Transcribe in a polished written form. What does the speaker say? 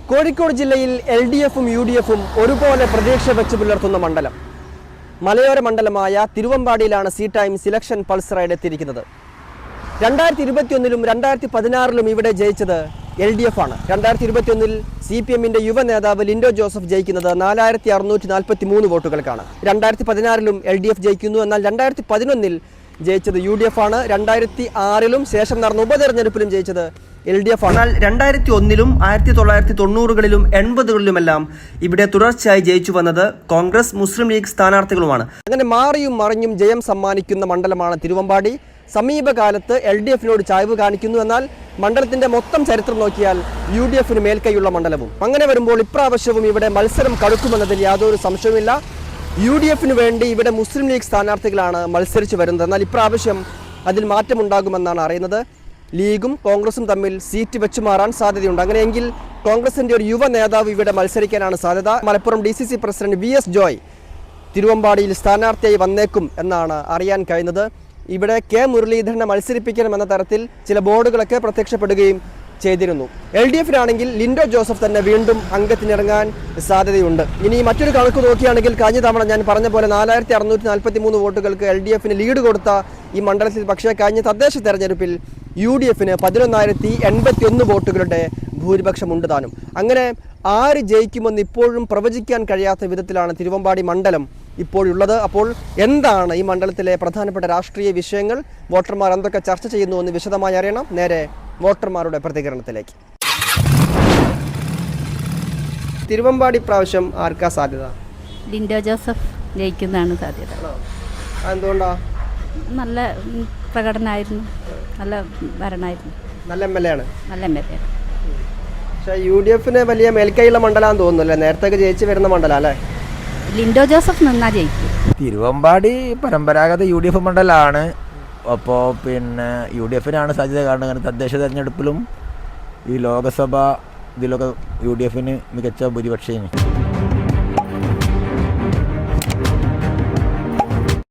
കോഴിക്കോട് ജില്ലയിൽ LDFും UDFും ഒരുപോലെ പ്രതീക്ഷ വെച്ച് പുലർത്തുന്ന മണ്ഡലം. മലയോര മണ്ഡലമായ തിരുവമ്പാടിയിലാണ് C Times election pulse ride എത്തിയിരിക്കുന്നത്. 2021ലും 2016ലും ഇവിടെ ജയിച്ചത് LDF ആണ്. 2021ൽ CPMന്റെ യുവ നേതാവ് ലിൻഡോ ജോസഫ് ജയിക്കുന്നത് 4643 വോട്ടുകൾക്കാണ്. 2016ലും LDF ജയിക്കുന്നു. എന്നാൽ 2011ൽ ജയിച്ചത് UDF ആണ്. 2006ലും ശേഷം നടന്ന ഉപതെരഞ്ഞെടുപ്പിലും ജയിച്ചത് LDF ആണ്. എന്നാൽ 2001ലും 1990കളിലും 80കളിലുമെല്ലാം ഇവിടെ തുടർച്ചയായി ജയിച്ചു വന്നത് കോൺഗ്രസ്, മുസ്ലിം ലീഗ് സ്ഥാനാർത്ഥികളുമാണ്. അങ്ങനെ മാറിയും മറിഞ്ഞും ജയം സമ്മാനിക്കുന്ന മണ്ഡലമാണ് തിരുവമ്പാടി. സമീപകാലത്ത് LDFനോട് ചായ്വ് കാണിക്കുന്നു. എന്നാൽ മണ്ഡലത്തിന്റെ മൊത്തം ചരിത്രം നോക്കിയാൽ UDFന് മേൽക്കൈയുള്ള മണ്ഡലവും. അങ്ങനെ വരുമ്പോൾ ഇപ്രാവശ്യവും ഇവിടെ മത്സരം കടുക്കുമെന്നതിൽ യാതൊരു സംശയവുമില്ല. UDFന് വേണ്ടി ഇവിടെ മുസ്ലിം ലീഗ് സ്ഥാനാർത്ഥികളാണ് മത്സരിച്ച് വരുന്നത്. എന്നാൽ ഇപ്രാവശ്യം അതിൽ മാറ്റമുണ്ടാകുമെന്നാണ് അറിയുന്നത്. ലീഗും കോൺഗ്രസും തമ്മിൽ സീറ്റ് വെച്ചു മാറാൻ സാധ്യതയുണ്ട്. അങ്ങനെയെങ്കിൽ കോൺഗ്രസിന്റെ ഒരു യുവ നേതാവ് ഇവിടെ മത്സരിക്കാനാണ് സാധ്യത. Malappuram DCC president VS Joy തിരുവമ്പാടിയിൽ സ്ഥാനാർത്ഥിയായി വന്നേക്കും എന്നാണ് അറിയാൻ കഴിയുന്നത്. ഇവിടെ K മുരളീധരനെ മത്സരിപ്പിക്കണമെന്ന തരത്തിൽ ചില ബോർഡുകളൊക്കെ പ്രത്യക്ഷപ്പെടുകയും ചെയ്തിരുന്നു. LDFനാണെങ്കിൽ ലിൻഡോ ജോസഫ് തന്നെ വീണ്ടും അംഗത്തിനിറങ്ങാൻ സാധ്യതയുണ്ട്. ഇനി മറ്റൊരു കണക്ക് നോക്കുകയാണെങ്കിൽ കഴിഞ്ഞ തവണ ഞാൻ പറഞ്ഞ പോലെ 4643 വോട്ടുകൾക്ക് LDFന് ലീഡ് കൊടുത്ത ഈ മണ്ഡലത്തിൽ പക്ഷേ കഴിഞ്ഞ തദ്ദേശ തെരഞ്ഞെടുപ്പിൽ UDFന് 11,081 വോട്ടുകളുടെ ഭൂരിപക്ഷമുണ്ട് താനും. അങ്ങനെ ആര് ജയിക്കുമെന്ന് ഇപ്പോഴും പ്രവചിക്കാൻ കഴിയാത്ത വിധത്തിലാണ് തിരുവമ്പാടി മണ്ഡലം ഇപ്പോഴുള്ളത്. അപ്പോൾ എന്താണ് ഈ മണ്ഡലത്തിലെ പ്രധാനപ്പെട്ട രാഷ്ട്രീയ വിഷയങ്ങൾ, വോട്ടർമാർ എന്തൊക്കെ ചർച്ച ചെയ്യുന്നു എന്ന് വിശദമായി അറിയണം. നേരെ വോട്ടർമാരുടെ പ്രതികരണത്തിലേക്ക്. തിരുവമ്പാടി പ്രാവശ്യം ആർക്കാ സാധ്യത? ലിൻഡോ ജോസഫ് ജയിക്കുന്നതാണ് സാധ്യത. എന്തുകൊണ്ടാ? നല്ല പ്രകടനമായിരുന്നു, നല്ല ഭരണമായിരുന്നു, നല്ല MLA ആണ്. നല്ല MLA. പക്ഷേ UDFന് വലിയ മേൽക്കൈയുള്ള മണ്ഡലമാണെന്ന് തോന്നുന്നു. നേരത്തെ ജയിച്ച് വരുന്ന മണ്ഡലം അല്ലേ? ലിൻഡോ ജോസഫ് നിന്നാ ജയിക്കും. തിരുവമ്പാടി പരമ്പരാഗത UDF മണ്ഡലമാണ്. അപ്പോൾ UDFനാണ് സാധ്യത. കാരണം തദ്ദേശ തെരഞ്ഞെടുപ്പിലും ഈ ലോകസഭ ഇതിലൊക്കെ UDFന് മികച്ച ഭൂരിപക്ഷം.